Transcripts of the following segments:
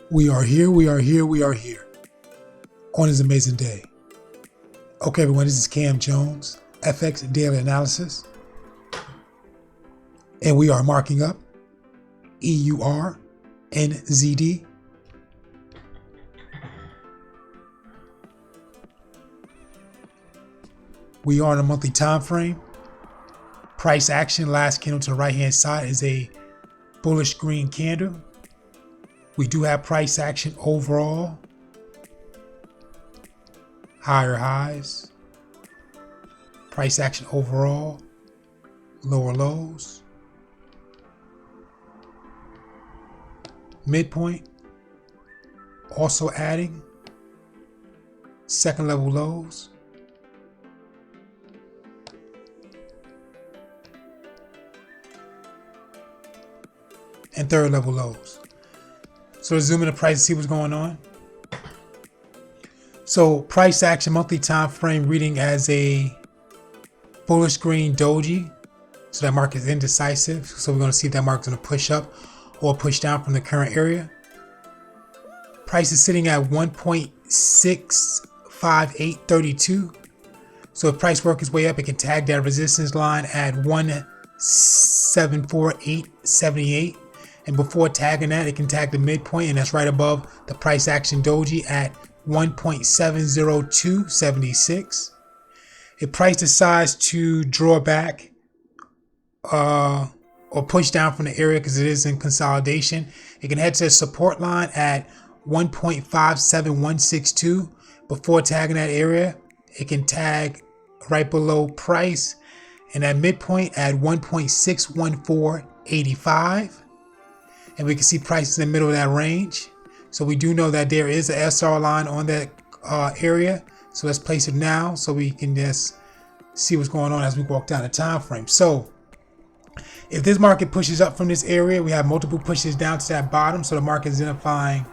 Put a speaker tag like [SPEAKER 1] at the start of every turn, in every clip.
[SPEAKER 1] We are here, we are here, we are here on this amazing day. Okay, everyone, this is Cam Jones, FX Daily Analysis, and we are marking up EUR, NZD. We are on a monthly time frame. Price action, last candle to the right hand side is a bullish green candle. We do have price action overall, higher highs, price action overall, lower lows, midpoint, also adding second level lows, and third level lows. So let's zoom in the price and see what's going on. So price action monthly time frame reading as a bullish green doji. So that market is indecisive. So we're going to see if that market's going to push up or push down from the current area. Price is sitting at 1.65832. So if price works its way up, it can tag that resistance line at 1.74878. And before tagging that, it can tag the midpoint, and that's right above the price action doji at 1.70276. If price decides to draw back or push down from the area because it is in consolidation, it can head to the support line at 1.57162. Before tagging that area, it can tag right below price and that midpoint at 1.61485. And we can see prices in the middle of that range. So we do know that there is a SR line on that area. So let's place it now so we can just see what's going on as we walk down the time frame. So if this market pushes up from this area, we have multiple pushes down to that bottom. So the market is identifying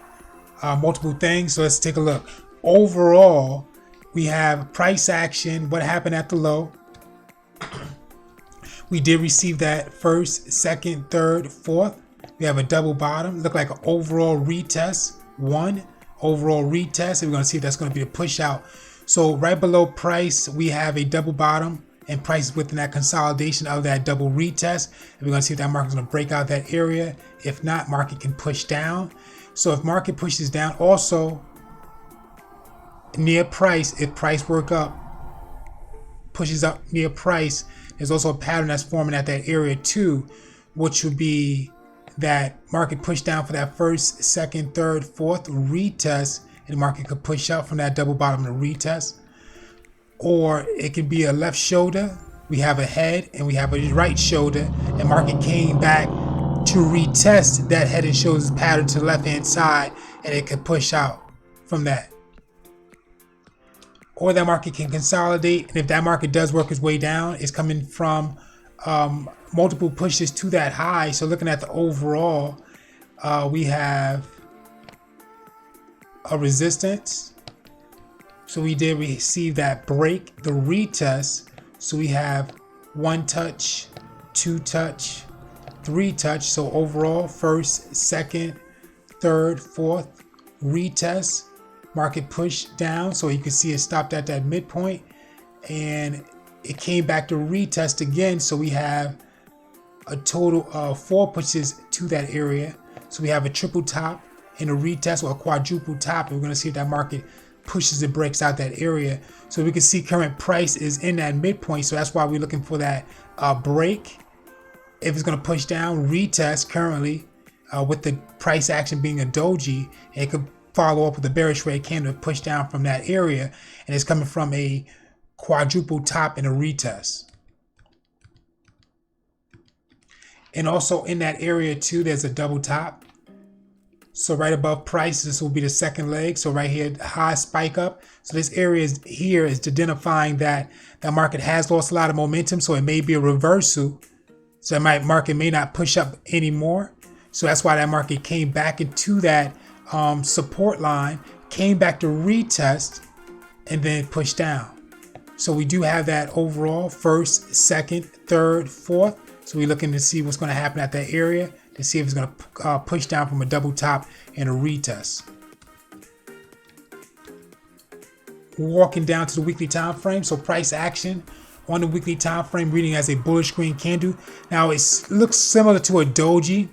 [SPEAKER 1] multiple things. So let's take a look. Overall, we have price action. What happened at the low? We did receive that first, second, third, fourth. We have a double bottom, look like an overall retest, one overall retest, and we're going to see if that's going to be a push out. So right below price, we have a double bottom, and price is within that consolidation of that double retest. And we're going to see if that market is going to break out that area. If not, market can push down. So if market pushes down, also near price, if price work up, pushes up near price, there's also a pattern that's forming at that area too, which would be that market push down for that first, second, third, fourth retest, and the market could push up from that double bottom to retest. Or it could be a left shoulder, we have a head, and we have a right shoulder, and market came back to retest that head and shoulders pattern to the left hand side, and it could push out from that. Or that market can consolidate, and if that market does work its way down, it's coming from multiple pushes to that high. So looking at the overall, we have a resistance. So we did receive that break, the retest. So we have one touch, two touch, three touch. So overall, first, second, third, fourth retest. Market push down. So you can see it stopped at that midpoint, and it came back to retest again. So we have a total of 4 pushes to that area. So we have a triple top and a retest, or a quadruple top. And we're going to see if that market pushes and breaks out that area. So we can see current price is in that midpoint. So that's why we're looking for that break. If it's going to push down, retest currently with the price action being a doji, and it could follow up with a bearish red candle to push down from that area. And it's coming from a quadruple top and a retest. And also in that area too, there's a double top. So right above price, this will be the second leg. So right here, high spike up. So this area here is identifying that the market has lost a lot of momentum. So it may be a reversal. So that market may not push up anymore. So that's why that market came back into that support line, came back to retest, and then push down. So we do have that overall first, second, third, fourth. So we're looking to see what's going to happen at that area. to see if it's going to push down from a double top and a retest. We're walking down to the weekly time frame. So price action on the weekly time frame reading as a bullish green candle. Now it looks similar to a doji.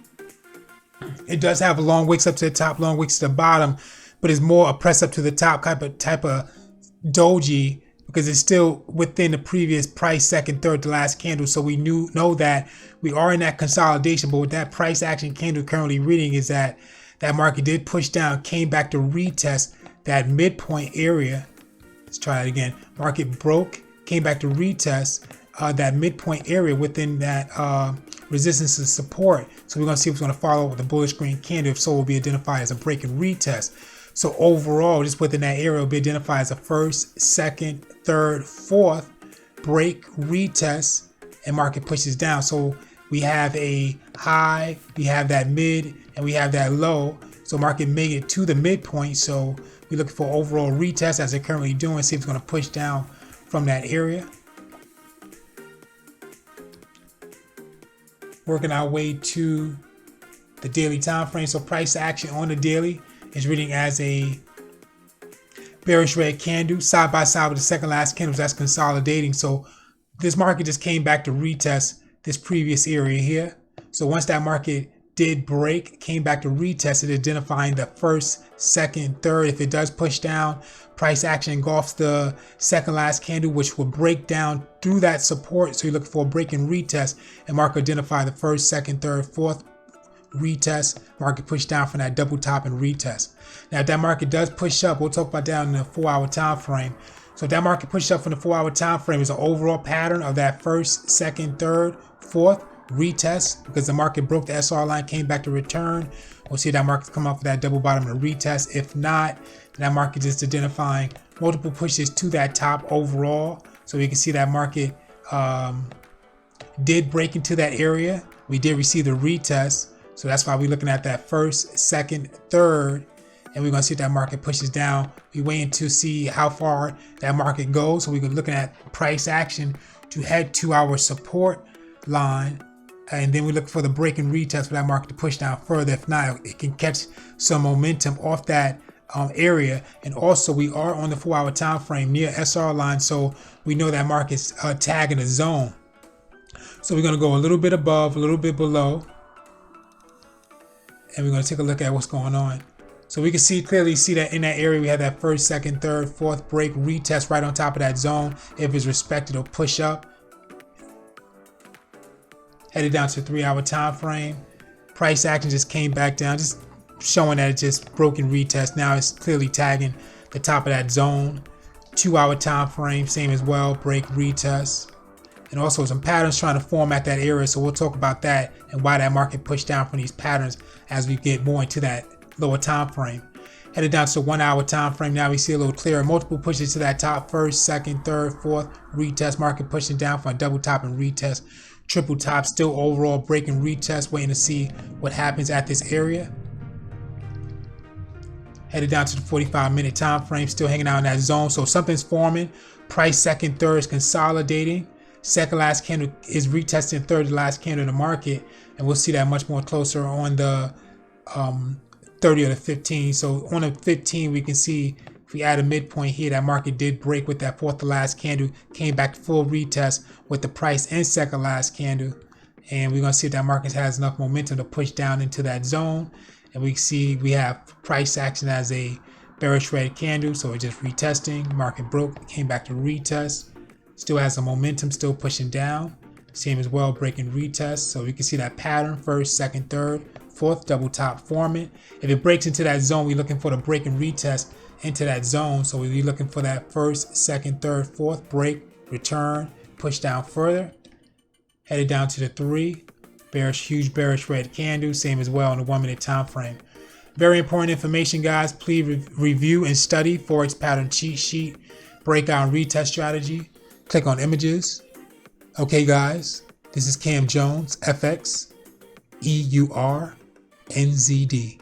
[SPEAKER 1] It does have long wicks up to the top, long wicks to the bottom, but it's more a press up to the top type of doji, because it's still within the previous price second, third to last candle. So we know that we are in that consolidation, but with that price action candle currently reading is that market did push down, came back to retest that midpoint area. Let's try it again. Market broke, came back to retest that midpoint area within that resistance and support. So we're going to see if it's going to follow with the bullish green candle. If so, will be identified as a break and retest. So overall, just within that area will be identified as a first, second, third, fourth break, retest, and market pushes down. So we have a high, we have that mid, and we have that low. So market made it to the midpoint. So we're looking for overall retest as they're currently doing. See if it's going to push down from that area. Working our way to the daily time frame. So price action on the daily is reading as a bearish red candle side by side with the second last candle. That's consolidating. So this market just came back to retest this previous area here. So once that market did break, came back to retest it, identifying the first, second, third. If it does push down, price action engulfs the second last candle, which will break down through that support. So you're looking for a break and retest, and market identify the first, second, third, fourth retest. Market push down from that double top and retest. Now if that market does push up, we'll talk about that in the 4-hour time frame. So if that market pushes up from the 4-hour time frame, is an overall pattern of that first, second, third, fourth retest, because the market broke the SR line, came back to return. We'll see that market come up with that double bottom and retest. If not, that market is identifying multiple pushes to that top overall. So we can see that market did break into that area. We did receive the retest. So that's why we're looking at that first, second, third, and we're going to see if that market pushes down. We're waiting to see how far that market goes. So we're looking at price action to head to our support line. And then we look for the break and retest for that market to push down further. If not, it can catch some momentum off that area. And also we are on the 4-hour time frame near SR line. So we know that market's tagging a zone. So we're going to go a little bit above, a little bit below. And we're going to take a look at what's going on. So we can clearly see that in that area we have that first, second, third, fourth break retest right on top of that zone. If it's respected, it'll push up. Headed down to the 3-hour time frame. Price action just came back down, just showing that it just broke and retest. Now it's clearly tagging the top of that zone. 2-hour time frame, same as well, break, retest. And also some patterns trying to form at that area. So we'll talk about that and why that market pushed down from these patterns as we get more into that lower time frame. Headed down to the 1-hour time frame. Now we see a little clearer. Multiple pushes to that top, first, second, third, fourth retest. Market pushing down for a double top and retest. Triple top, still overall break and retest. Waiting to see what happens at this area. Headed down to the 45-minute time frame. Still hanging out in that zone. So something's forming. Price second, third is consolidating. Second last candle is retesting third to last candle in the market, and we'll see that much more closer on the 30 or the 15. So on the 15, we can see if we add a midpoint here, that market did break with that fourth to last candle, came back to full retest with the price and second last candle, and we're going to see if that market has enough momentum to push down into that zone. And we see we have price action as a bearish red candle, so it's just retesting. Market broke, came back to retest. Still has some momentum, still pushing down. Same as well, breaking retest. So we can see that pattern, first, second, third, fourth, double top forming. If it breaks into that zone, we're looking for the break and retest into that zone. So we're looking for that first, second, third, fourth, break, return, push down further. Headed down to the 3, bearish, huge bearish red candle. Same as well on the 1-minute time frame. Very important information, guys. Please review and study Forex pattern cheat sheet, breakout and retest strategy. Click on images. Okay, guys, this is Cam Jones, FX, EUR, NZD.